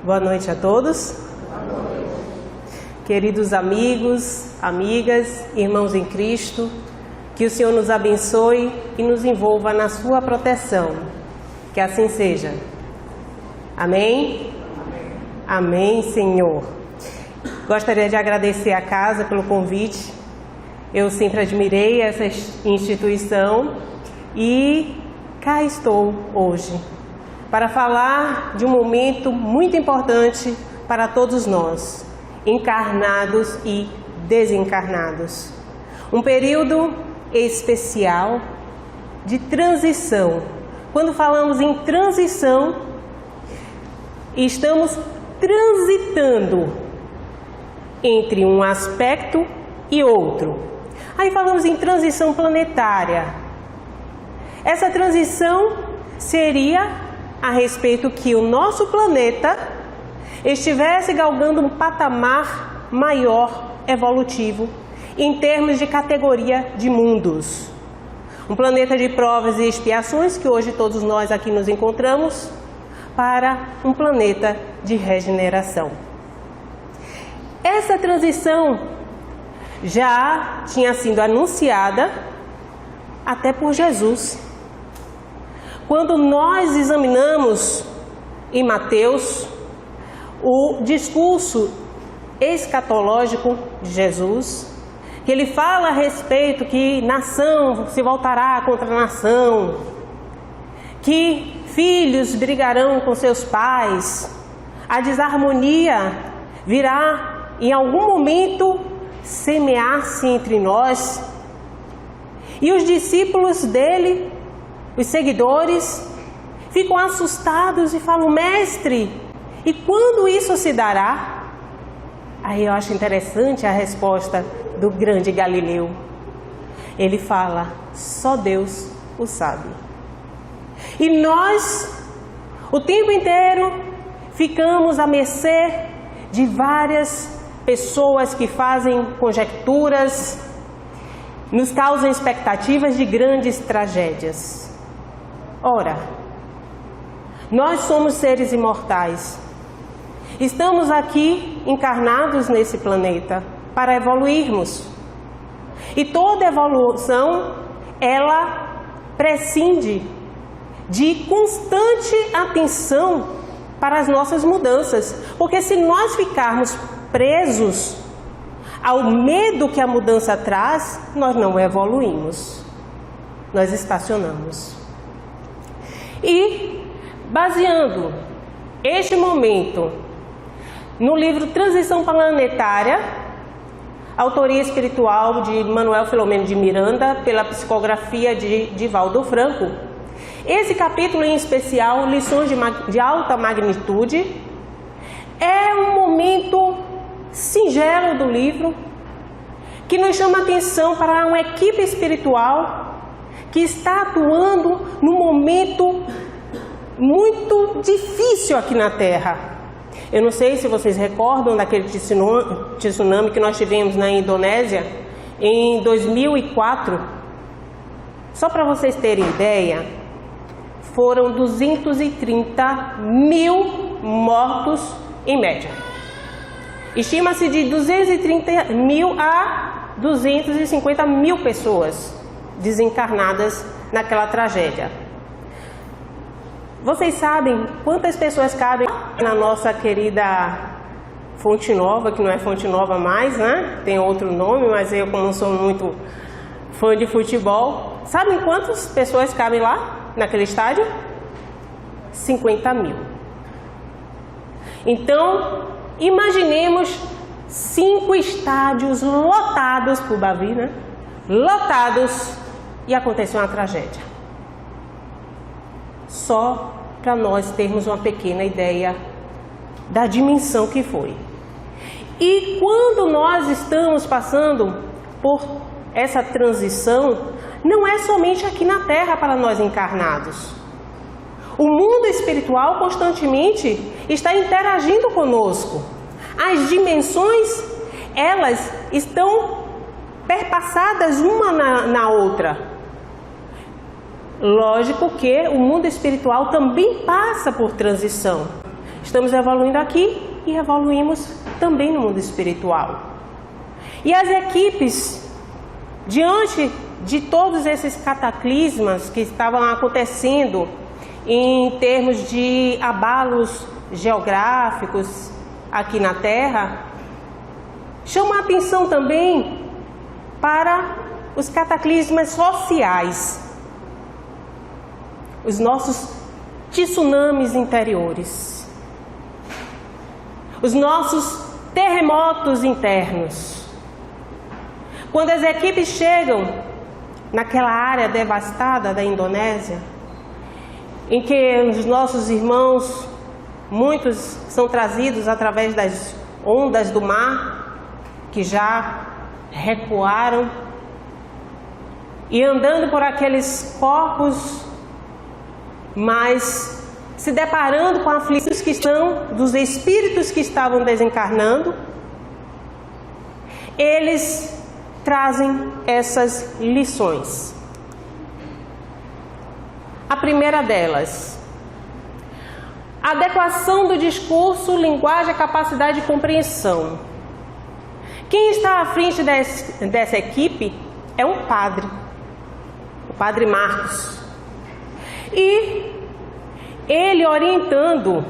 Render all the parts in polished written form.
Boa noite a todos. Queridos amigos, amigas, irmãos em Cristo, que o Senhor nos abençoe e nos envolva na sua proteção. Que assim seja. Amém? Amém, Senhor. Gostaria de agradecer à casa pelo convite. Eu sempre admirei essa instituição e cá estou hoje para falar de um momento muito importante para todos nós, encarnados e desencarnados. Um período especial de transição. Quando falamos em transição, estamos transitando entre um aspecto e outro. Aí falamos em transição planetária. Essa transição seria a respeito que o nosso planeta estivesse galgando um patamar maior evolutivo em termos de categoria de mundos. Um planeta de provas e expiações, que hoje todos nós aqui nos encontramos, para um planeta de regeneração. Essa transição já tinha sido anunciada até por Jesus. Quando nós examinamos em Mateus o discurso escatológico de Jesus, que ele fala a respeito que nação se voltará contra nação, que filhos brigarão com seus pais, a desarmonia virá em algum momento semear-se entre nós, e os discípulos dele, os seguidores, ficam assustados e falam: mestre, e quando isso se dará? Aí eu acho interessante a resposta do grande Galileu. Ele fala: só Deus o sabe. E nós, o tempo inteiro, ficamos à mercê de várias pessoas que fazem conjecturas, nos causam expectativas de grandes tragédias. Ora, nós somos seres imortais. Estamos aqui encarnados nesse planeta para evoluirmos. E toda evolução, ela prescinde de constante atenção para as nossas mudanças. Porque se nós ficarmos presos ao medo que a mudança traz, nós não evoluímos. Nós estacionamos. E, baseando este momento no livro Transição Planetária, autoria espiritual de Manuel Filomeno de Miranda, pela psicografia de Divaldo Franco, esse capítulo em especial, Lições de Alta Magnitude, é um momento singelo do livro que nos chama a atenção para uma equipe espiritual que está atuando num momento muito difícil aqui na Terra. Eu não sei se vocês recordam daquele tsunami que nós tivemos na Indonésia em 2004. Só para vocês terem ideia, foram 230 mil mortos em média. Estima-se de 230 mil a 250 mil pessoas desencarnadas naquela tragédia. Vocês sabem quantas pessoas cabem na nossa querida Fonte Nova, que não é Fonte Nova mais, né? Tem outro nome, mas eu, como não sou muito fã de futebol, sabem quantas pessoas cabem lá, naquele estádio? 50 mil. Então, imaginemos 5 estádios lotados por Bavi, né? Lotados, e aconteceu uma tragédia. Só para nós termos uma pequena ideia da dimensão que foi. E quando nós estamos passando por essa transição, não é somente aqui na Terra para nós encarnados. O mundo espiritual constantemente está interagindo conosco. As dimensões, elas estão perpassadas uma na outra. Lógico que o mundo espiritual também passa por transição. estamos evoluindo aqui e evoluímos também no mundo espiritual. E as equipes, diante de todos esses cataclismas que estavam acontecendo em termos de abalos geográficos aqui na Terra, chama a atenção também para os cataclismas sociais, os nossos tsunamis interiores, os nossos terremotos internos. Quando as equipes chegam naquela área devastada da Indonésia, em que os nossos irmãos, muitos são trazidos através das ondas do mar, que já recuaram, e andando por aqueles corpos, mas se deparando com aflições que estão dos espíritos que estavam desencarnando, eles trazem essas lições. A primeira delas, adequação do discurso, linguagem, capacidade de compreensão. Quem está à frente dessa equipe é um padre, o Padre Marcos. E ele orientando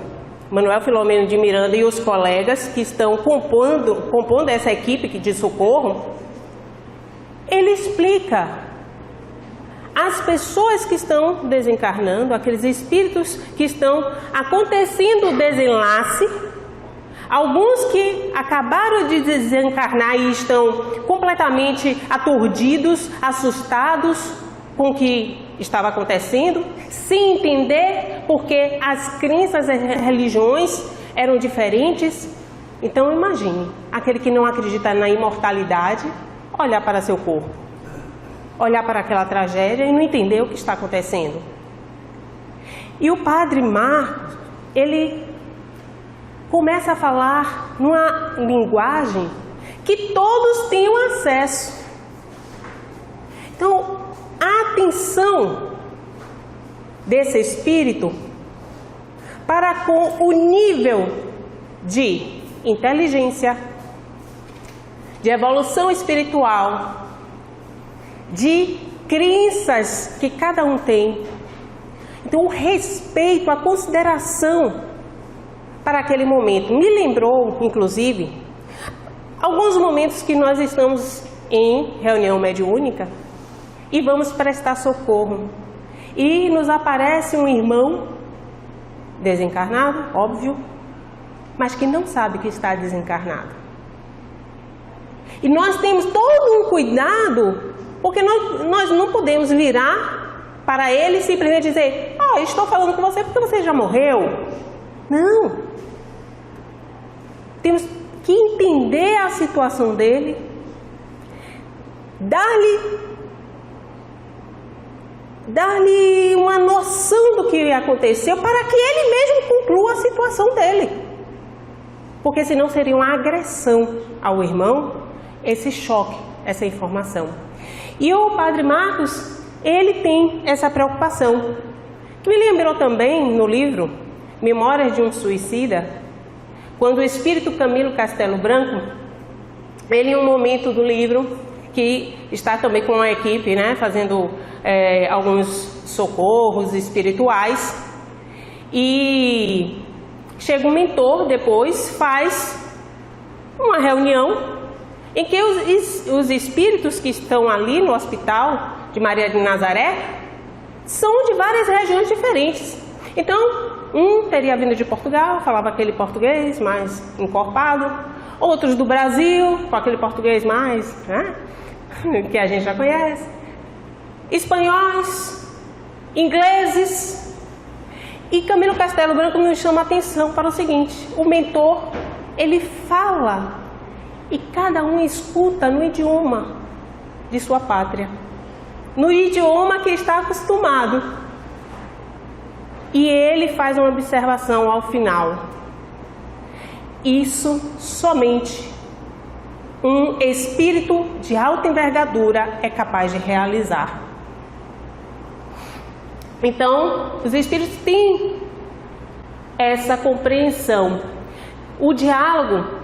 Manuel Filomeno de Miranda e os colegas que estão compondo essa equipe de socorro, ele explica as pessoas que estão desencarnando, aqueles espíritos que estão acontecendo o desenlace, alguns que acabaram de desencarnar e estão completamente aturdidos, assustados com o que estava acontecendo, sem entender porque as crenças e religiões eram diferentes. Então imagine, aquele que não acredita na imortalidade, olhar para seu corpo, olhar para aquela tragédia e não entender o que está acontecendo. E o Padre Marcos, ele começa a falar numa linguagem que todos tenham acesso. Então, a atenção desse espírito para com o nível de inteligência, de evolução espiritual, de crenças que cada um tem. Então, o respeito, a consideração para aquele momento. Me lembrou, inclusive, alguns momentos que nós estamos em reunião mediúnica e vamos prestar socorro. E nos aparece um irmão desencarnado, óbvio, mas que não sabe que está desencarnado. E nós temos todo um cuidado, porque nós não podemos virar para ele e simplesmente dizer: "Oh, estou falando com você porque você já morreu". Não. Temos que entender a situação dele, dar-lhe uma noção do que aconteceu para que ele mesmo conclua a situação dele. Porque senão seria uma agressão ao irmão, esse choque, essa informação. E o Padre Marcos, ele tem essa preocupação. Que me lembrou também no livro Memórias de um Suicida, quando o espírito Camilo Castelo Branco, ele em um momento do livro, que está também com a equipe, né, fazendo alguns socorros espirituais, e chega um mentor depois, faz uma reunião em que os espíritos que estão ali no hospital de Maria de Nazaré são de várias regiões diferentes. Então, um teria vindo de Portugal, falava aquele português mais encorpado, outros do Brasil, com aquele português mais, né, que a gente já conhece, espanhóis, ingleses. E Camilo Castelo Branco nos chama a atenção para o seguinte: o mentor, ele fala e cada um escuta no idioma de sua pátria, no idioma que está acostumado. E ele faz uma observação ao final: isso somente um espírito de alta envergadura é capaz de realizar. Então, os espíritos têm essa compreensão. O diálogo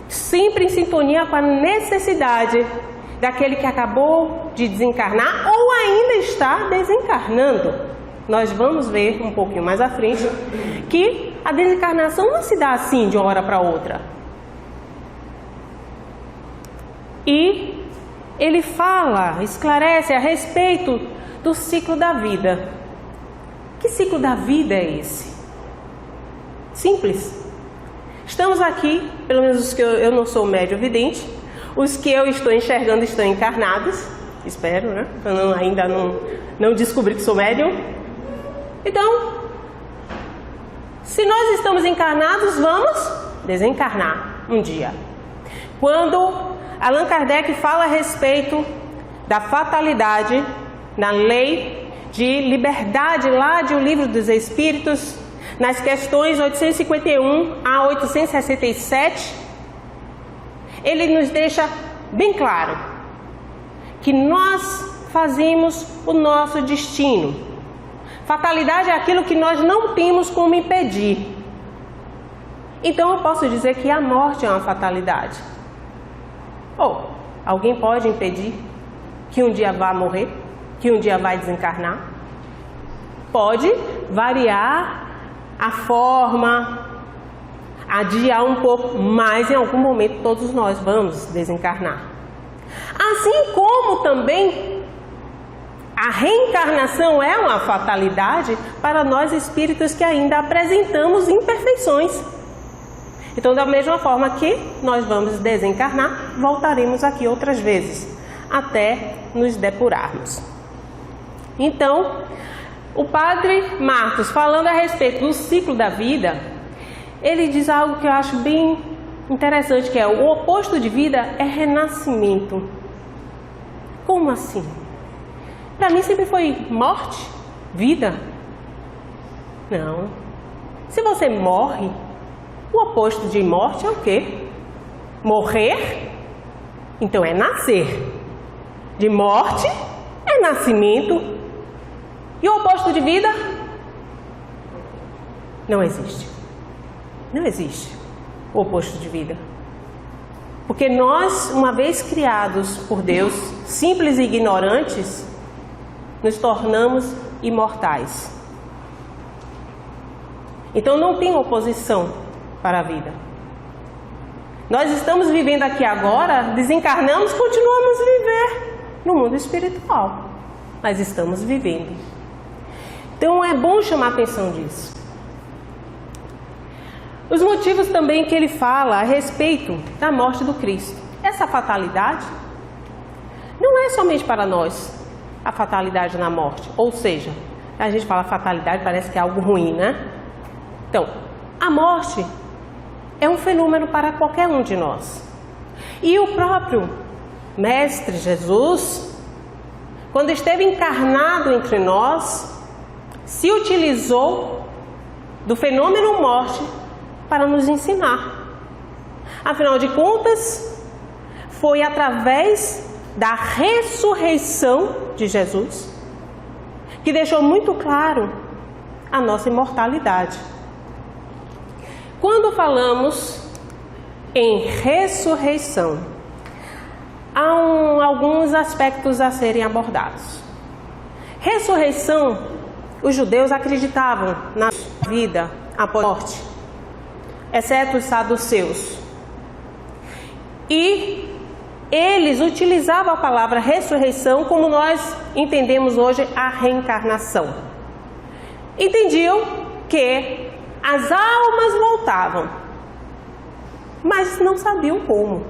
sempre em sintonia com a necessidade daquele que acabou de desencarnar ou ainda está desencarnando. Nós vamos ver um pouquinho mais à frente que a desencarnação não se dá assim de uma hora para outra. E ele fala, esclarece a respeito do ciclo da vida. Que ciclo da vida é esse? Simples. Estamos aqui, pelo menos os que eu não sou médio vidente, os que eu estou enxergando estão encarnados, espero, né? Eu ainda não descobri que sou médium. Então, se nós estamos encarnados, vamos desencarnar um dia. Quando Allan Kardec fala a respeito da fatalidade, na lei de liberdade lá de O Livro dos Espíritos, nas questões 851 a 867, ele nos deixa bem claro que nós fazemos o nosso destino. Fatalidade é aquilo que nós não temos como impedir. Então eu posso dizer que a morte é uma fatalidade. Ou alguém pode impedir que um dia vá morrer, que um dia vai desencarnar? Pode variar a forma, adiar um pouco, mas em algum momento todos nós vamos desencarnar. Assim como também a reencarnação é uma fatalidade para nós espíritos que ainda apresentamos imperfeições. Então, da mesma forma que nós vamos desencarnar, voltaremos aqui outras vezes, até nos depurarmos. Então, o Padre Marcos, falando a respeito do ciclo da vida, ele diz algo que eu acho bem interessante, que é o oposto de vida é renascimento. Como assim? Para mim sempre foi morte, vida. Não. Se você morre, o oposto de morte é o quê? Morrer? Então é nascer. De morte é nascimento. E o oposto de vida? Não existe. Não existe o oposto de vida. Porque nós, uma vez criados por Deus, simples e ignorantes, nos tornamos imortais. Então não tem oposição para a vida. Nós estamos vivendo aqui agora, desencarnamos, continuamos a viver no mundo espiritual. Mas estamos vivendo. Então é bom chamar a atenção disso. Os motivos também que ele fala a respeito da morte do Cristo. Essa fatalidade não é somente para nós, a fatalidade na morte. Ou seja, a gente fala fatalidade, parece que é algo ruim, né? Então, a morte é um fenômeno para qualquer um de nós. E o próprio Mestre Jesus, quando esteve encarnado entre nós, se utilizou do fenômeno morte para nos ensinar. Afinal de contas, foi através da ressurreição de Jesus que deixou muito claro a nossa imortalidade. Quando falamos em ressurreição, há alguns aspectos a serem abordados. Ressurreição, os judeus acreditavam na vida após a morte, exceto os saduceus. E eles utilizavam a palavra ressurreição como nós entendemos hoje a reencarnação. Entendiam que as almas voltavam, mas não sabiam como.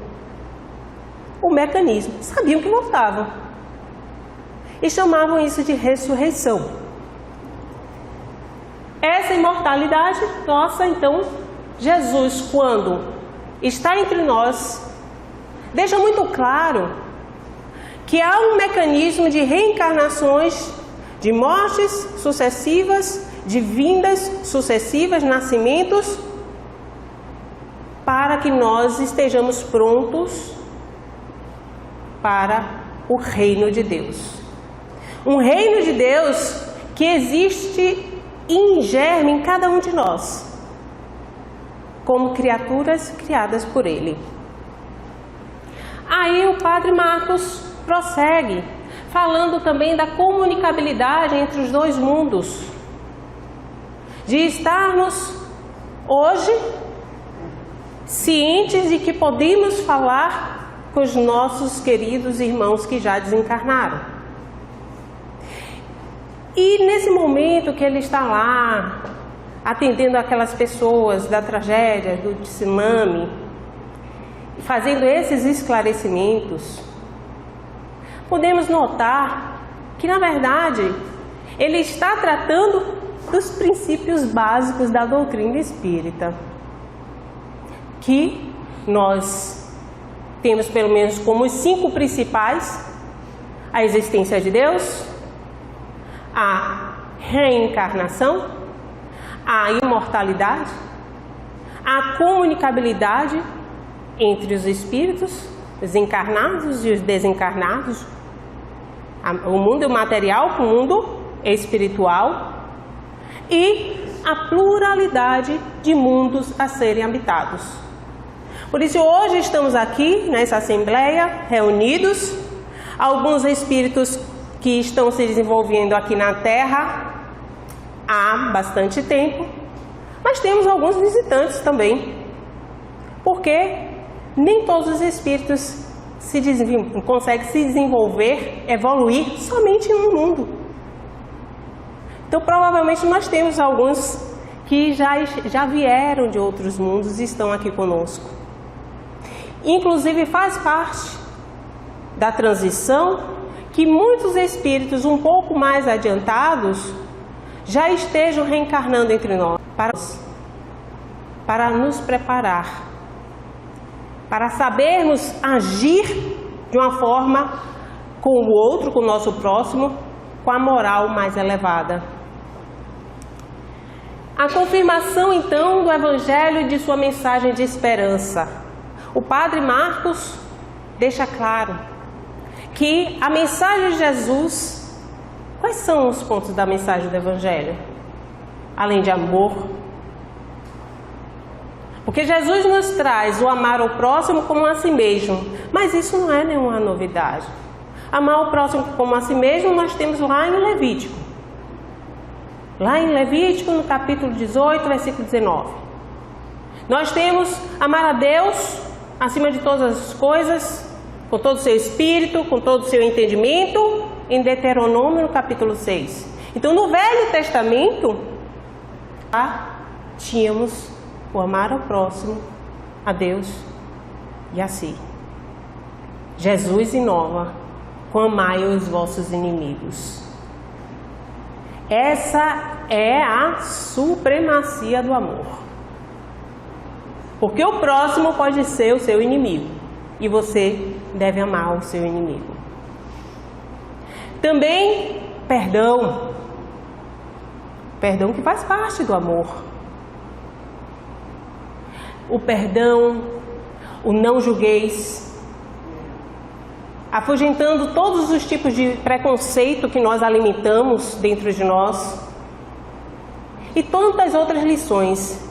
O mecanismo, sabiam que voltavam. E chamavam isso de ressurreição. Essa imortalidade nossa, então, Jesus, quando está entre nós, deixa muito claro que há um mecanismo de reencarnações, de mortes sucessivas, de vindas sucessivas, nascimentos, para que nós estejamos prontos para o reino de Deus. Um reino de Deus que existe em germe em cada um de nós, como criaturas criadas por Ele. Aí o Padre Marcos prossegue, falando também da comunicabilidade entre os dois mundos, de estarmos hoje cientes de que podemos falar com os nossos queridos irmãos que já desencarnaram. E nesse momento que ele está lá, atendendo aquelas pessoas da tragédia, do tsunami, fazendo esses esclarecimentos, podemos notar que, na verdade, ele está tratando dos princípios básicos da doutrina espírita, que nós temos pelo menos como os 5 principais: a existência de Deus, a reencarnação, a imortalidade, a comunicabilidade entre os espíritos, os encarnados e os desencarnados, o mundo material com o mundo espiritual, e a pluralidade de mundos a serem habitados. Por isso hoje estamos aqui nessa assembleia, reunidos, alguns espíritos que estão se desenvolvendo aqui na Terra há bastante tempo, mas temos alguns visitantes também, porque nem todos os espíritos conseguem se desenvolver, evoluir somente em um mundo. Então provavelmente nós temos alguns que já vieram de outros mundos e estão aqui conosco. Inclusive faz parte da transição que muitos espíritos um pouco mais adiantados já estejam reencarnando entre nós, para nos preparar, para sabermos agir de uma forma com o outro, com o nosso próximo, com a moral mais elevada. A confirmação então do Evangelho e de sua mensagem de esperança. O Padre Marcos deixa claro que a mensagem de Jesus, quais são os pontos da mensagem do Evangelho? Além de amor. Porque Jesus nos traz o amar ao próximo como a si mesmo, mas isso não é nenhuma novidade. Amar o próximo como a si mesmo nós temos lá em Levítico. Lá em Levítico, no capítulo 18, versículo 19. Nós temos amar a Deus acima de todas as coisas, com todo o seu espírito, com todo o seu entendimento, em Deuteronômio, no capítulo 6. Então, no Velho Testamento, lá tínhamos o amar ao próximo, a Deus e a si. Jesus inova com amai os vossos inimigos. Essa é a supremacia do amor. Porque o próximo pode ser o seu inimigo e você deve amar o seu inimigo. Também perdão. Perdão que faz parte do amor. O perdão, o não julgueis, afugentando todos os tipos de preconceito que nós alimentamos dentro de nós e tantas outras lições.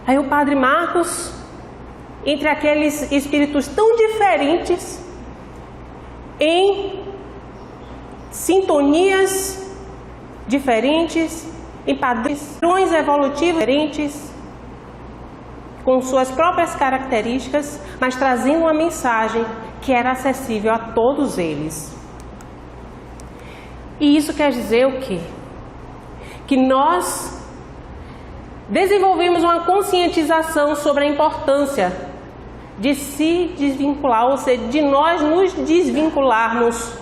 Aí o Padre Marcos, entre aqueles espíritos tão diferentes, em sintonias diferentes, em padrões evolutivos diferentes, com suas próprias características, mas trazendo uma mensagem que era acessível a todos eles. E isso quer dizer o quê? Que nós desenvolvemos uma conscientização sobre a importância de se desvincular, ou seja, de nós nos desvincularmos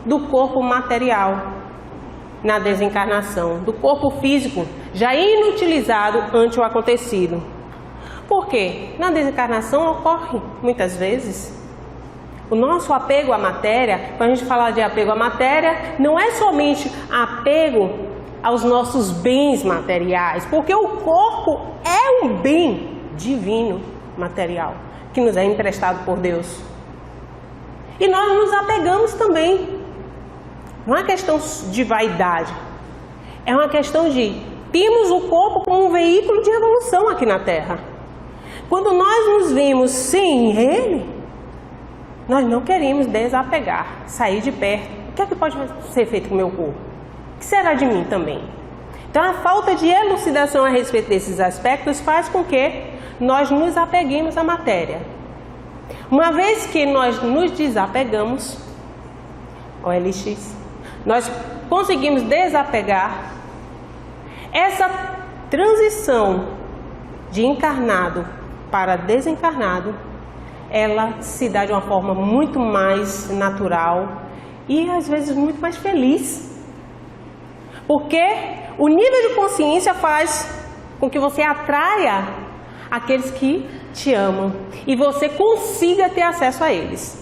do corpo material na desencarnação, do corpo físico já inutilizado ante o acontecido. Por quê? Na desencarnação ocorre muitas vezes o nosso apego à matéria. Quando a gente fala de apego à matéria, não é somente apego aos nossos bens materiais, porque o corpo é um bem divino material que nos é emprestado por Deus. E nós nos apegamos também. Não é questão de vaidade, É uma questão de temos o corpo como um veículo de evolução aqui na Terra. Quando nós nos vemos sem ele, nós não queremos desapegar, sair de perto. O que é que pode ser feito com o meu corpo? O que será de mim também? Então a falta de elucidação a respeito desses aspectos faz com que nós nos apeguemos à matéria. Uma vez que nós nos desapegamos, OLX, nós conseguimos desapegar, essa transição de encarnado para desencarnado, ela se dá de uma forma muito mais natural e às vezes muito mais feliz. Porque o nível de consciência faz com que você atraia aqueles que te amam e você consiga ter acesso a eles.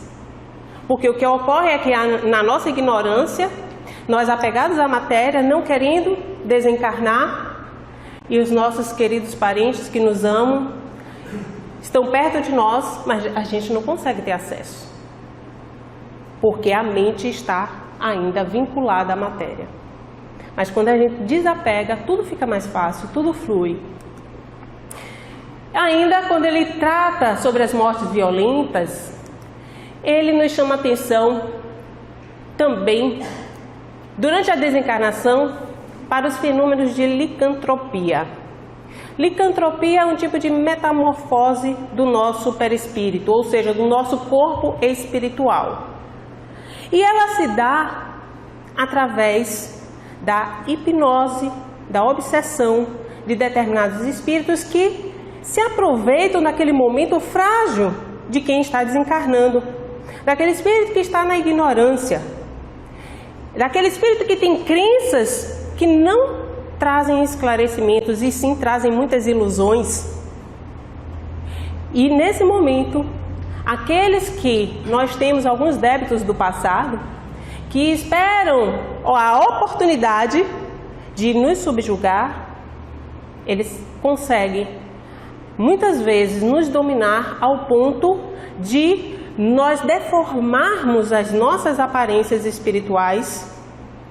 Porque o que ocorre é que na nossa ignorância, nós apegados à matéria, não querendo desencarnar, e os nossos queridos parentes que nos amam estão perto de nós, mas a gente não consegue ter acesso. Porque a mente está ainda vinculada à matéria. Mas quando a gente desapega, tudo fica mais fácil, tudo flui. Ainda quando ele trata sobre as mortes violentas, ele nos chama atenção também, durante a desencarnação, para os fenômenos de licantropia. Licantropia é um tipo de metamorfose do nosso perispírito, ou seja, do nosso corpo espiritual. E ela se dá através da hipnose, da obsessão de determinados espíritos que se aproveitam daquele momento frágil de quem está desencarnando, daquele espírito que está na ignorância, daquele espírito que tem crenças que não trazem esclarecimentos e sim trazem muitas ilusões. E nesse momento, aqueles que nós temos alguns débitos do passado, que esperam a oportunidade de nos subjugar, eles conseguem muitas vezes nos dominar ao ponto de nós deformarmos as nossas aparências espirituais,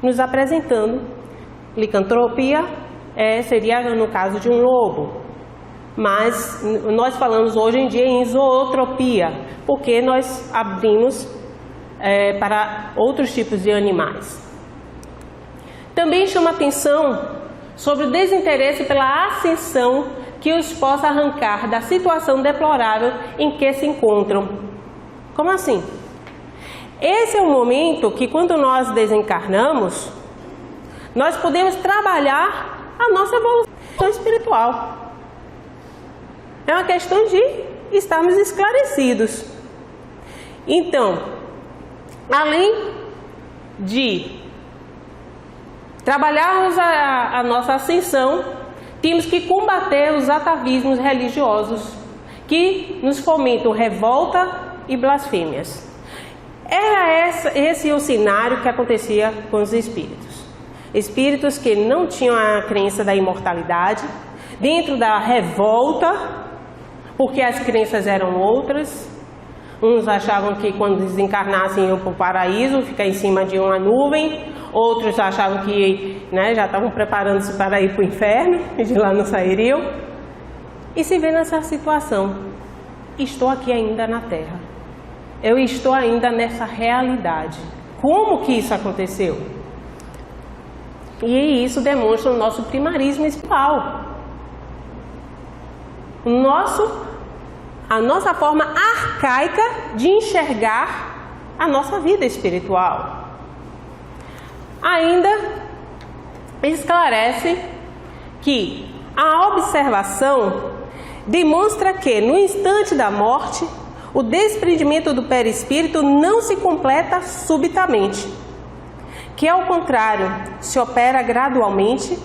nos apresentando. Licantropia seria no caso de um lobo, mas nós falamos hoje em dia em zootropia, porque nós abrimos para outros tipos de animais. Também chama atenção sobre o desinteresse pela ascensão que os possa arrancar da situação deplorável em que se encontram. Como assim? Esse é o momento que, quando nós desencarnamos, nós podemos trabalhar a nossa evolução espiritual. É uma questão de estarmos esclarecidos. Então, além de trabalharmos a nossa ascensão, temos que combater os atavismos religiosos que nos fomentam revolta e blasfêmias. Era esse o cenário que acontecia com os espíritos. Espíritos que não tinham a crença da imortalidade, dentro da revolta, porque as crenças eram outras. Uns achavam que quando desencarnassem iam para o paraíso, ficar em cima de uma nuvem. Outros achavam que já estavam preparando-se para ir para o inferno e de lá não sairiam. E se vê nessa situação. Estou aqui ainda na Terra. Eu estou ainda nessa realidade. Como que isso aconteceu? E isso demonstra o nosso primarismo espiritual. A nossa forma arcaica de enxergar a nossa vida espiritual. Ainda esclarece que a observação demonstra que, no instante da morte, o desprendimento do perispírito não se completa subitamente, que, ao contrário, se opera gradualmente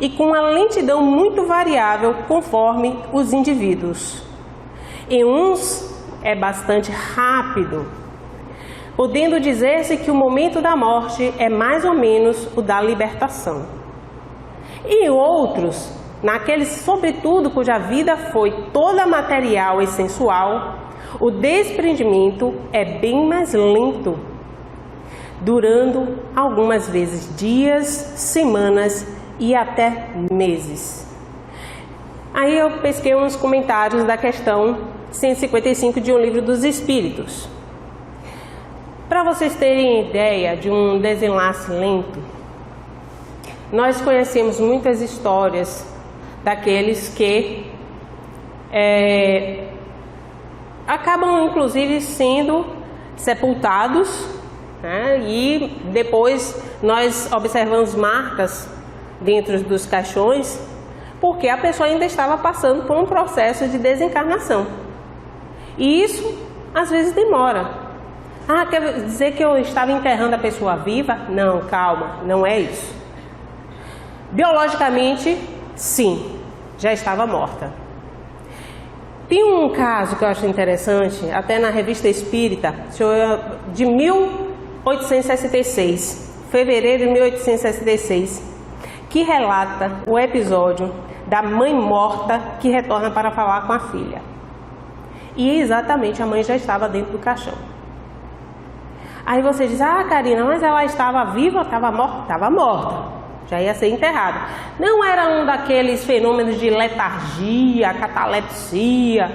e com uma lentidão muito variável conforme os indivíduos. Em uns é bastante rápido, podendo dizer-se que o momento da morte é mais ou menos o da libertação. E outros, naqueles sobretudo cuja vida foi toda material e sensual, o desprendimento é bem mais lento. durando algumas vezes dias, semanas e até meses. Aí eu pesquei uns comentários da questão 155 de O Livro dos Espíritos. Para vocês terem ideia de um desenlace lento, nós conhecemos muitas histórias daqueles que acabam inclusive sendo sepultados, né? E depois nós observamos marcas dentro dos caixões, porque a pessoa ainda estava passando por um processo de desencarnação. E isso às vezes demora. Ah, quer dizer que eu estava enterrando a pessoa viva? Não, calma, não é isso. Biologicamente, sim, já estava morta. Tem um caso que eu acho interessante, até na Revista Espírita, de 1866, fevereiro de 1866, que relata o episódio da mãe morta que retorna para falar com a filha. E exatamente a mãe já estava dentro do caixão. Aí você diz, ah, Karina, mas ela estava viva ou estava morta? Estava morta, já ia ser enterrada. Não era um daqueles fenômenos de letargia, catalepsia.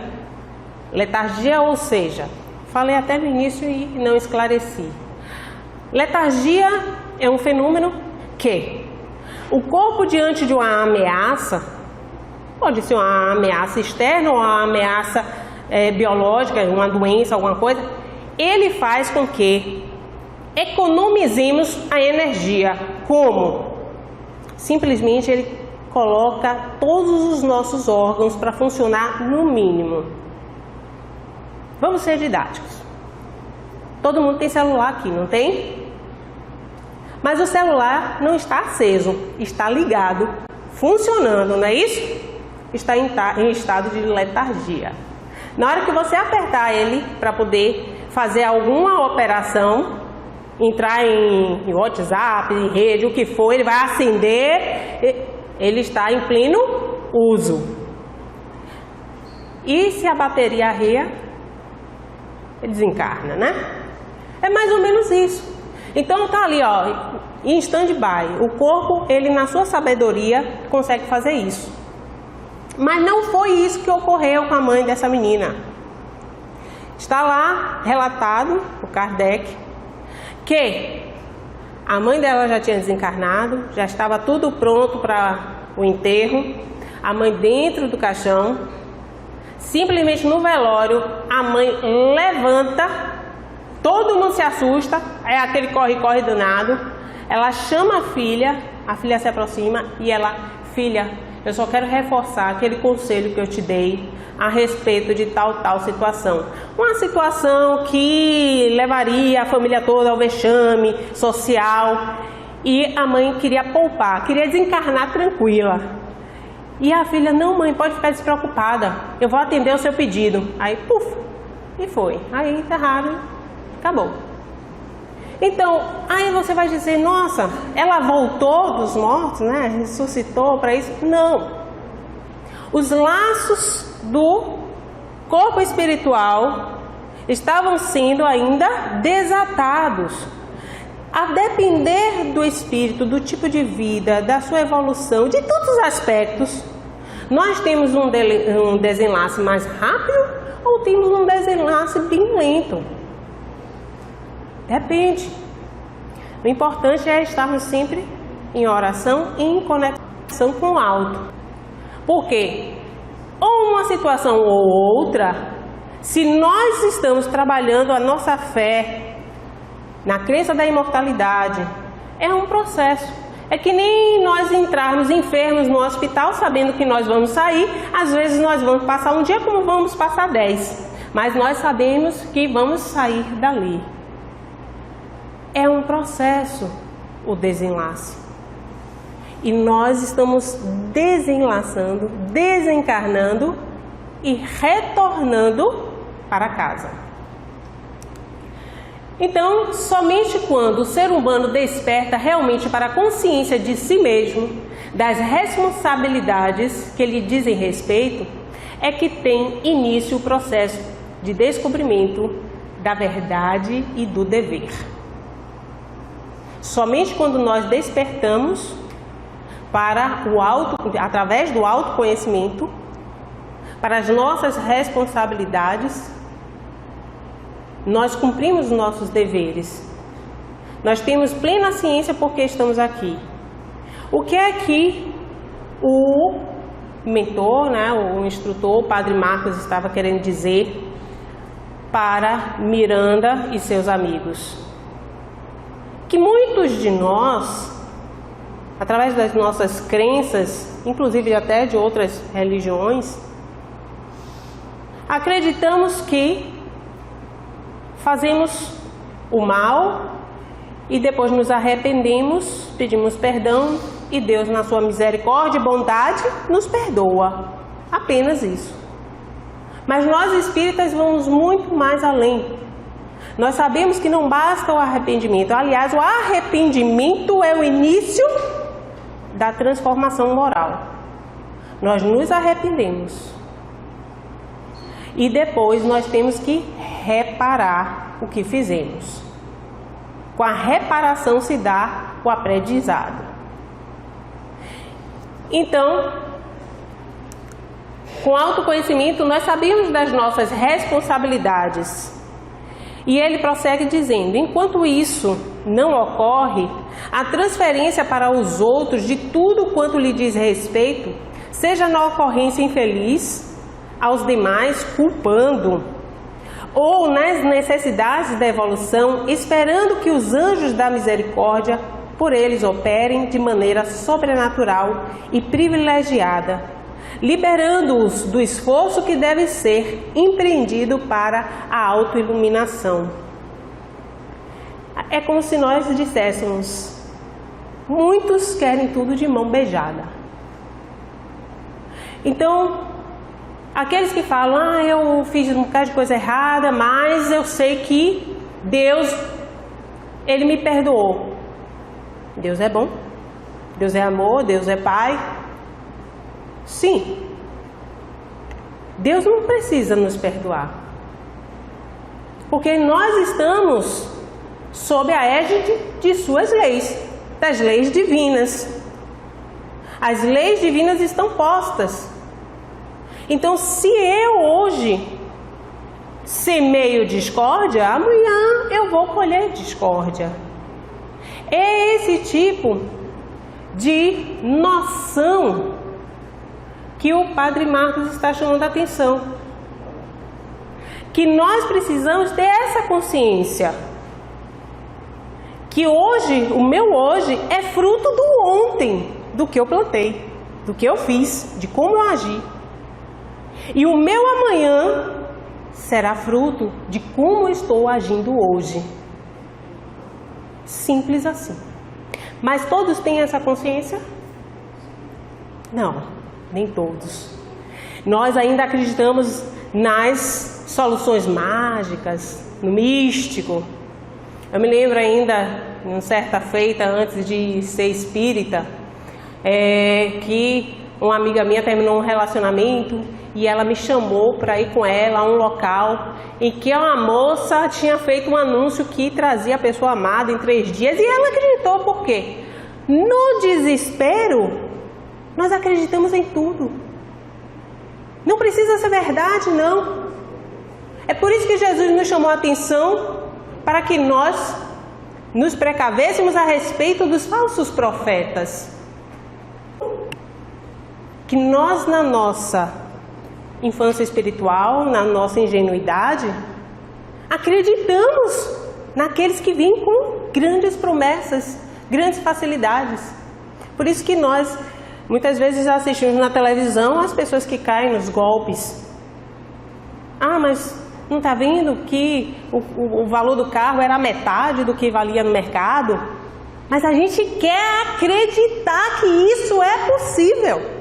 Letargia, ou seja, falei até no início e não esclareci. Letargia é um fenômeno que o corpo, diante de uma ameaça, pode ser uma ameaça externa ou uma ameaça biológica, uma doença, alguma coisa, ele faz com que economizemos a energia. Como? Simplesmente ele coloca todos os nossos órgãos para funcionar no mínimo. Vamos ser didáticos. Todo mundo tem celular aqui, não tem? Mas o celular não está aceso, está ligado, funcionando, não é isso? Está em estado de letargia. Na hora que você apertar ele para poder fazer alguma operação, entrar em WhatsApp, em rede, o que for, ele vai acender, ele está em pleno uso. E se a bateria arreia, ele desencarna, né? É mais ou menos isso. Então tá ali, ó, em stand-by. O corpo, ele na sua sabedoria consegue fazer isso. Mas não foi isso que ocorreu com a mãe dessa menina. Está lá relatado por Kardec que a mãe dela já tinha desencarnado, já estava tudo pronto para o enterro, a mãe dentro do caixão. Simplesmente no velório, a mãe levanta, todo mundo se assusta, é aquele corre-corre danado. Ela chama a filha se aproxima e ela, filha, eu só quero reforçar aquele conselho que eu te dei a respeito de tal situação. Uma situação que levaria a família toda ao vexame social. E a mãe queria poupar, queria desencarnar tranquila. E a filha, não mãe, pode ficar despreocupada, eu vou atender o seu pedido. Aí, puf, e foi. Aí enterraram e acabou. Então, aí você vai dizer, nossa, ela voltou dos mortos, né? Ressuscitou para isso? Não. Os laços do corpo espiritual estavam sendo ainda desatados. A depender do espírito, do tipo de vida, da sua evolução, de todos os aspectos, nós temos um desenlace mais rápido ou temos um desenlace bem lento. Depende. O importante é estarmos sempre em oração e em conexão com o alto. Porque ou uma situação ou outra, se nós estamos trabalhando a nossa fé na crença da imortalidade, é um processo. É que nem nós entrarmos enfermos no hospital sabendo que nós vamos sair. Às vezes nós vamos passar um dia como vamos passar 10. Mas nós sabemos que vamos sair dali. É um processo o desenlace. E nós estamos desenlaçando, desencarnando e retornando para casa. Então, somente quando o ser humano desperta realmente para a consciência de si mesmo, das responsabilidades que lhe dizem respeito, é que tem início o processo de descobrimento da verdade e do dever. Somente quando nós despertamos através do autoconhecimento, para as nossas responsabilidades, nós cumprimos os nossos deveres. Nós temos plena ciência porque estamos aqui. O que é que o mentor, o instrutor, o Padre Marcos, estava querendo dizer para Miranda e seus amigos? Que muitos de nós, através das nossas crenças, inclusive até de outras religiões, acreditamos que fazemos o mal e depois nos arrependemos, pedimos perdão e Deus, na sua misericórdia e bondade, nos perdoa. Apenas isso. Mas nós espíritas vamos muito mais além. Nós sabemos que não basta o arrependimento. Aliás, o arrependimento é o início da transformação moral. Nós nos arrependemos. E depois nós temos que reparar o que fizemos. Com a reparação se dá o aprendizado. Então, com autoconhecimento, nós sabemos das nossas responsabilidades. E ele prossegue dizendo: enquanto isso não ocorre, a transferência para os outros de tudo quanto lhe diz respeito, seja na ocorrência infeliz, aos demais culpando, ou nas necessidades da evolução, esperando que os anjos da misericórdia por eles operem de maneira sobrenatural e privilegiada, liberando-os do esforço que deve ser empreendido para a autoiluminação. É como se nós disséssemos: muitos querem tudo de mão beijada. Então, aqueles que falam: eu fiz um bocado de coisa errada, mas eu sei que Deus, Ele me perdoou. Deus é bom, Deus é amor, Deus é Pai. Sim, Deus não precisa nos perdoar, porque nós estamos sob a égide de suas leis, das leis divinas. As leis divinas estão postas. Então, se eu hoje semeio discórdia, amanhã eu vou colher discórdia. É esse tipo de noção que o Padre Marcos está chamando a atenção. Que nós precisamos ter essa consciência. Que hoje, o meu hoje, é fruto do ontem, do que eu plantei, do que eu fiz, de como eu agi. E o meu amanhã será fruto de como eu estou agindo hoje. Simples assim. Mas todos têm essa consciência? Não, nem todos. Nós ainda acreditamos nas soluções mágicas, no místico. Eu me lembro ainda, em uma certa feita, antes de ser espírita, que uma amiga minha terminou um relacionamento e ela me chamou para ir com ela a um local em que uma moça tinha feito um anúncio que trazia a pessoa amada em 3 dias, e ela acreditou. Por quê? No desespero, nós acreditamos em tudo. Não precisa ser verdade, não. É por isso que Jesus nos chamou a atenção para que nós nos precavêssemos a respeito dos falsos profetas. Que nós, na nossa infância espiritual, na nossa ingenuidade, acreditamos naqueles que vêm com grandes promessas, grandes facilidades. Por isso que nós, muitas vezes, assistimos na televisão as pessoas que caem nos golpes. Mas não está vendo que o valor do carro era metade do que valia no mercado? Mas a gente quer acreditar que isso é possível.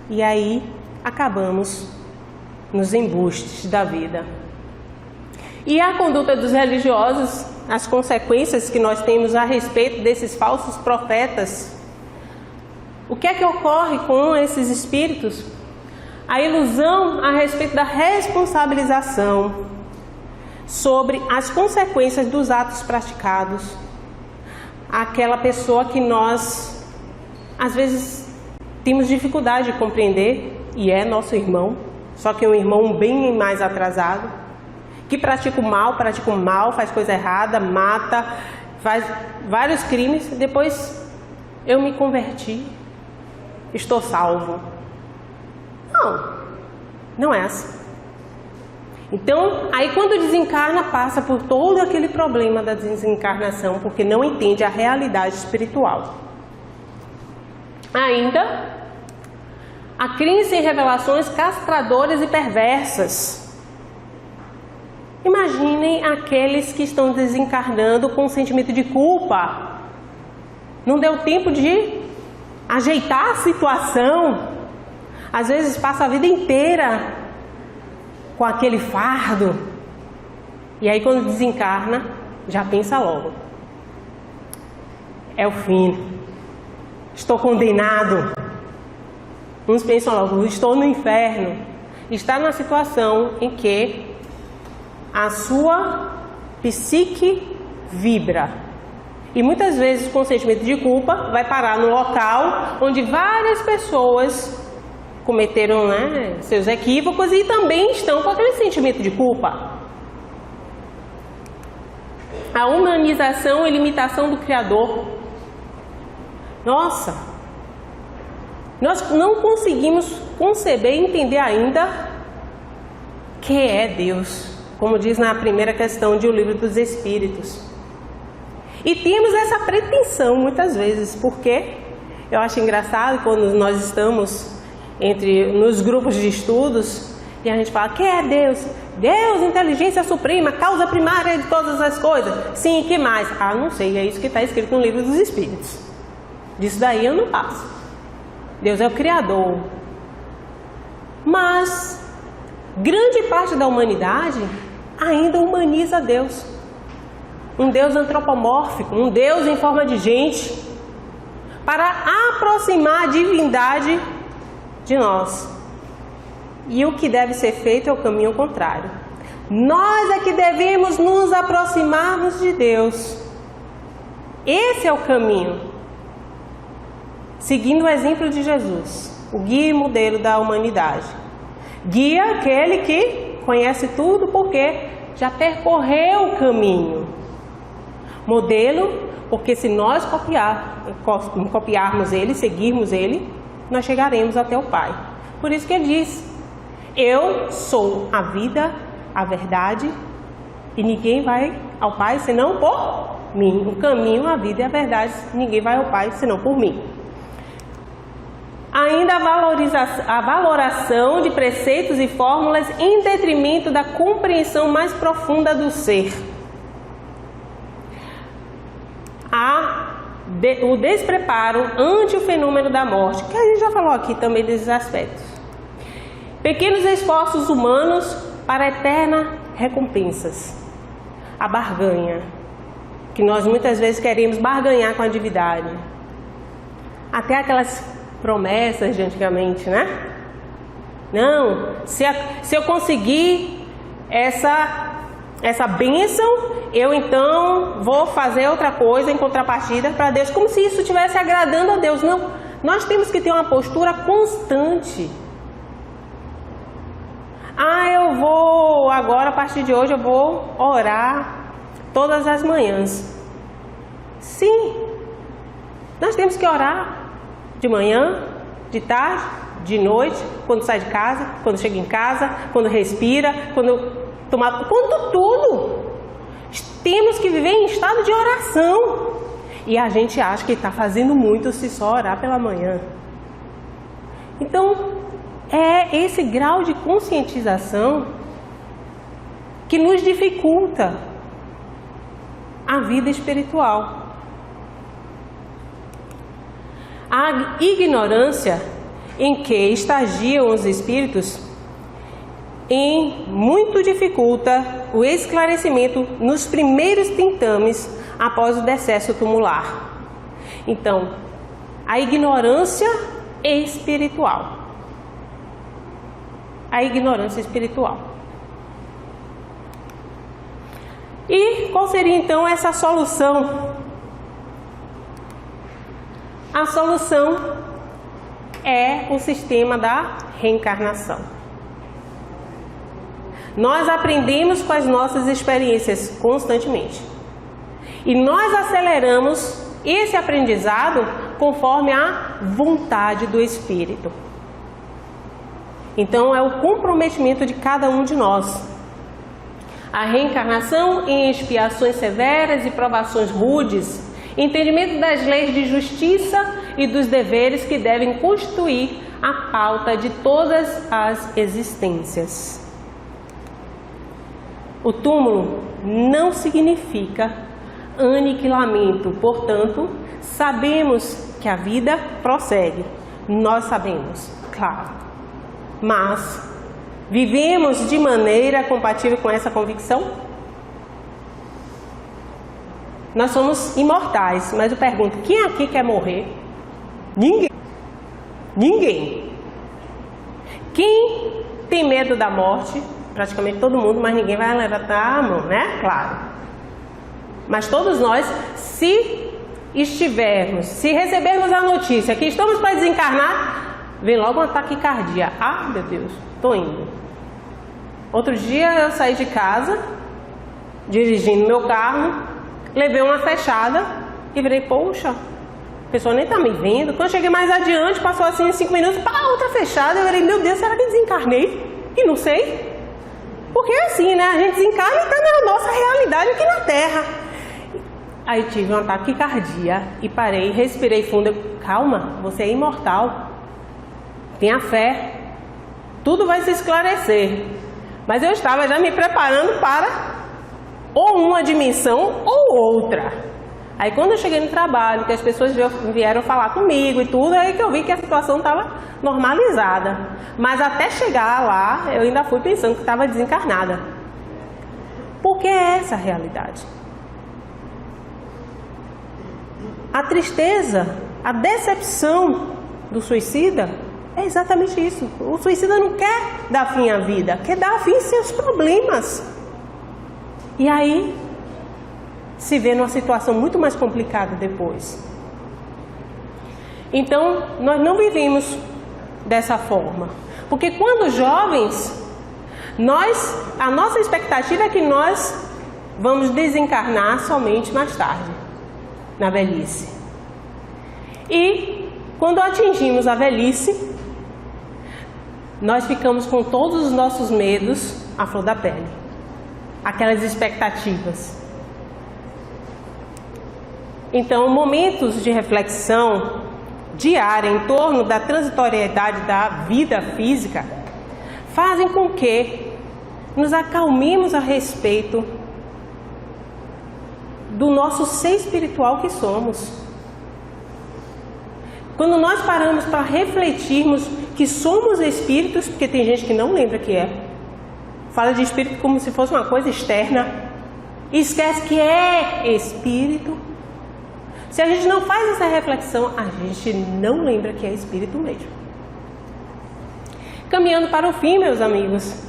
E aí acabamos nos embustes da vida. E a conduta dos religiosos, as consequências que nós temos a respeito desses falsos profetas. O que é que ocorre com esses espíritos? A ilusão a respeito da responsabilização sobre as consequências dos atos praticados. aquela pessoa que nós, às vezes, temos dificuldade de compreender, e é nosso irmão, só que é um irmão bem mais atrasado, que pratica o mal, faz coisa errada, mata, faz vários crimes. Depois eu me converti, estou salvo. Não é assim. Então, aí quando desencarna, passa por todo aquele problema da desencarnação, porque não entende a realidade espiritual. Ainda, a crença em revelações castradoras e perversas. Imaginem aqueles que estão desencarnando com um sentimento de culpa. Não deu tempo de ajeitar a situação. Às vezes passa a vida inteira com aquele fardo. E aí quando desencarna, já pensa logo. É o fim. Estou condenado. Uns pensam logo, estou no inferno. Está numa situação em que a sua psique vibra. E muitas vezes com sentimento de culpa vai parar no local onde várias pessoas cometeram, seus equívocos e também estão com aquele sentimento de culpa. A humanização e limitação do Criador. Nossa, nós não conseguimos conceber e entender ainda que é Deus, como diz na primeira questão de O Livro dos Espíritos. E temos essa pretensão muitas vezes, porque eu acho engraçado quando nós estamos nos grupos de estudos e a gente fala, que é Deus? Deus, inteligência suprema, causa primária de todas as coisas. Sim, e que mais? Não sei, é isso que está escrito no Livro dos Espíritos. Disso daí eu não passo. Deus é o Criador. Mas grande parte da humanidade ainda humaniza Deus. Um Deus antropomórfico, um Deus em forma de gente, para aproximar a divindade de nós. E o que deve ser feito é o caminho contrário. Nós é que devemos nos aproximarmos de Deus. Esse é o caminho. Seguindo o exemplo de Jesus, o guia e modelo da humanidade. Guia aquele que conhece tudo porque já percorreu o caminho. Modelo, porque se nós copiarmos ele, seguirmos ele, nós chegaremos até o Pai. Por isso que ele diz, eu sou a vida, a verdade, e ninguém vai ao Pai senão por mim. O caminho, a vida e a verdade, ninguém vai ao Pai senão por mim. Ainda a valoração de preceitos e fórmulas em detrimento da compreensão mais profunda do ser. O despreparo ante o fenômeno da morte, que a gente já falou aqui também desses aspectos. Pequenos esforços humanos para eternas recompensas. A barganha, que nós muitas vezes queremos barganhar com a divindade. Até aquelas promessas de antigamente, Não, se eu conseguir essa bênção, eu então vou fazer outra coisa em contrapartida para Deus, como se isso estivesse agradando a Deus. Não, nós temos que ter uma postura constante. Eu vou agora, a partir de hoje, eu vou orar todas as manhãs. Sim, nós temos que orar de manhã, de tarde, de noite, quando sai de casa, quando chega em casa, quando respira, quando tudo. Temos que viver em estado de oração. E a gente acha que está fazendo muito se só orar pela manhã. Então, é esse grau de conscientização que nos dificulta a vida espiritual. A ignorância em que estagiam os espíritos muito dificulta o esclarecimento nos primeiros tentames após o decesso tumular. Então, a ignorância espiritual. A ignorância espiritual. E qual seria então essa solução A solução é o sistema da reencarnação. Nós aprendemos com as nossas experiências constantemente. E nós aceleramos esse aprendizado conforme a vontade do Espírito. Então é o comprometimento de cada um de nós. A reencarnação em expiações severas e provações rudes, entendimento das leis de justiça e dos deveres que devem constituir a pauta de todas as existências. O túmulo não significa aniquilamento, portanto, sabemos que a vida prossegue. Nós sabemos, claro. Mas vivemos de maneira compatível com essa convicção? Nós somos imortais, mas eu pergunto, quem aqui quer morrer? Ninguém. Ninguém. Quem tem medo da morte? Praticamente todo mundo, mas ninguém vai levantar a mão, né? Claro. Mas todos nós, se recebermos a notícia que estamos para desencarnar, vem logo um ataque cardíaco. Ah, meu Deus, estou indo. Outro dia eu saí de casa, dirigindo meu carro, levei uma fechada e virei, poxa, a pessoa nem está me vendo. Quando eu cheguei mais adiante, passou assim 5 minutos, pá, outra fechada. Eu falei, meu Deus, será que desencarnei? E não sei. Porque é assim, né? A gente desencarna e está na nossa realidade aqui na Terra. Aí tive um ataque cardíaco e parei, respirei fundo. Calma, você é imortal. Tenha fé. Tudo vai se esclarecer. Mas eu estava já me preparando para ou uma dimensão ou outra. Aí quando eu cheguei no trabalho, que as pessoas vieram falar comigo e tudo, aí que eu vi que a situação estava normalizada. Mas até chegar lá, eu ainda fui pensando que estava desencarnada. Porque é essa a realidade. A tristeza, a decepção do suicida é exatamente isso. O suicida não quer dar fim à vida, quer dar fim aos seus problemas. E aí se vê numa situação muito mais complicada depois. Então, nós não vivemos dessa forma. Porque quando jovens, a nossa expectativa é que nós vamos desencarnar somente mais tarde, na velhice. E quando atingimos a velhice, nós ficamos com todos os nossos medos à flor da pele. Aquelas expectativas. Então, momentos de reflexão diária em torno da transitoriedade da vida física fazem com que nos acalmemos a respeito do nosso ser espiritual que somos. Quando nós paramos para refletirmos que somos espíritos, porque tem gente que não lembra que é, fala de espírito como se fosse uma coisa externa, e esquece que é espírito. Se a gente não faz essa reflexão, a gente não lembra que é espírito mesmo. Caminhando para o fim, meus amigos,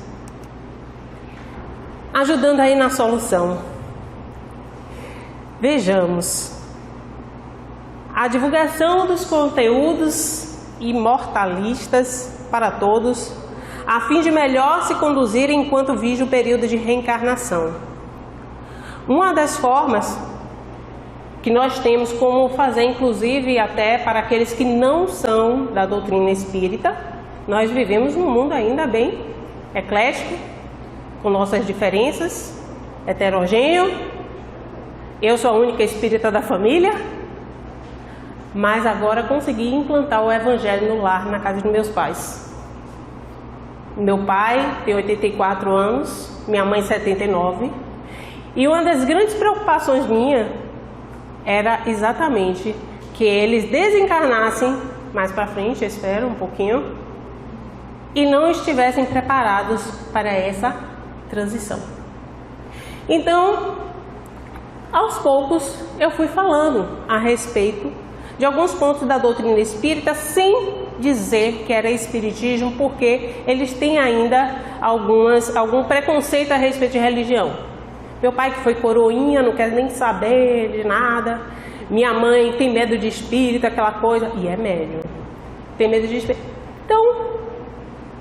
ajudando aí na solução. Vejamos. A divulgação dos conteúdos imortalistas para todos, a fim de melhor se conduzir enquanto vige o período de reencarnação. Uma das formas que nós temos como fazer, inclusive até para aqueles que não são da doutrina espírita, nós vivemos num mundo ainda bem eclético, com nossas diferenças, heterogêneo. Eu sou a única espírita da família, mas agora consegui implantar o evangelho no lar, na casa dos meus pais. Meu pai tem 84 anos, minha mãe 79, e uma das grandes preocupações minha era exatamente que eles desencarnassem mais para frente, eu espero um pouquinho, e não estivessem preparados para essa transição. Então, aos poucos, eu fui falando a respeito de alguns pontos da doutrina espírita, sem dizer que era espiritismo, porque eles têm ainda algum preconceito a respeito de religião. Meu pai, que foi coroinha, não quer nem saber de nada. Minha mãe tem medo de espírito, aquela coisa, e é médium. Tem medo de espírito. Então,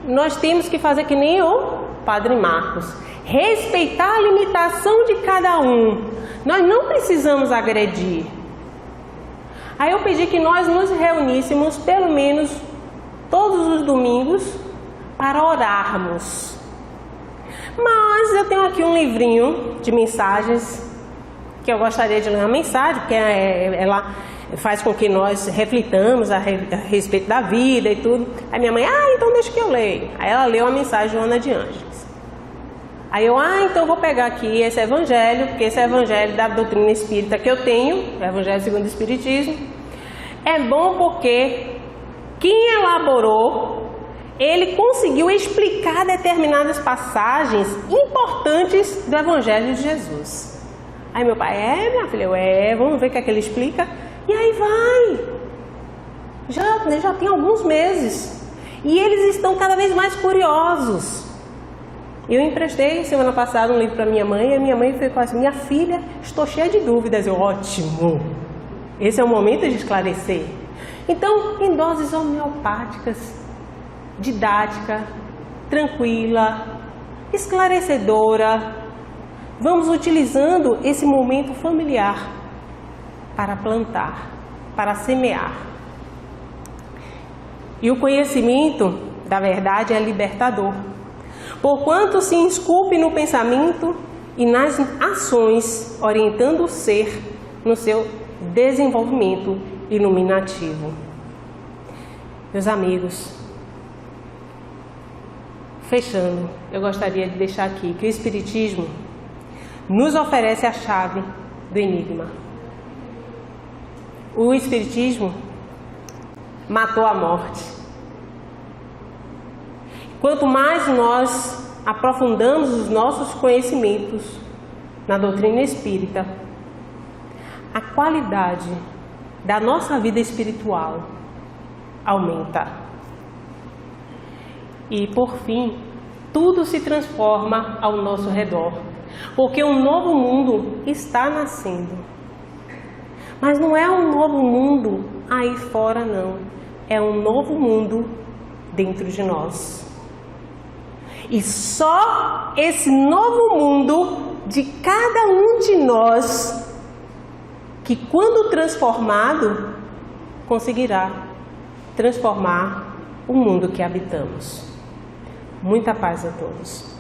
nós temos que fazer que nem o Padre Marcos. Respeitar a limitação de cada um. Nós não precisamos agredir. Aí eu pedi que nós nos reuníssemos pelo menos todos os domingos para orarmos. Mas eu tenho aqui um livrinho de mensagens que eu gostaria de ler uma mensagem, porque ela faz com que nós reflitamos a respeito da vida e tudo. Aí minha mãe, então deixa que eu leio. Aí ela leu a mensagem de Joana de Ângeles. Aí eu, então vou pegar aqui esse evangelho, porque esse evangelho da doutrina espírita que eu tenho, o Evangelho segundo o Espiritismo, é bom porque quem elaborou, ele conseguiu explicar determinadas passagens importantes do Evangelho de Jesus. Aí meu pai, minha filha, vamos ver o que é que ele explica. E aí vai. Já tem alguns meses. E eles estão cada vez mais curiosos. Eu emprestei semana passada um livro para minha mãe, e a minha mãe ficou assim, minha filha, estou cheia de dúvidas. Eu, ótimo. Esse é o momento de esclarecer. Então, em doses homeopáticas, didática, tranquila, esclarecedora, vamos utilizando esse momento familiar para plantar, para semear. E o conhecimento da verdade é libertador, porquanto se esculpe no pensamento e nas ações, orientando o ser no seu desenvolvimento iluminativo. Meus amigos, fechando, eu gostaria de deixar aqui que o Espiritismo nos oferece a chave do enigma. O Espiritismo matou a morte. Quanto mais nós aprofundamos os nossos conhecimentos na doutrina espírita, a qualidade da nossa vida espiritual aumenta. E, por fim, tudo se transforma ao nosso redor, porque um novo mundo está nascendo. Mas não é um novo mundo aí fora, não. É um novo mundo dentro de nós. E só esse novo mundo de cada um de nós, que quando transformado, conseguirá transformar o mundo que habitamos. Muita paz a todos.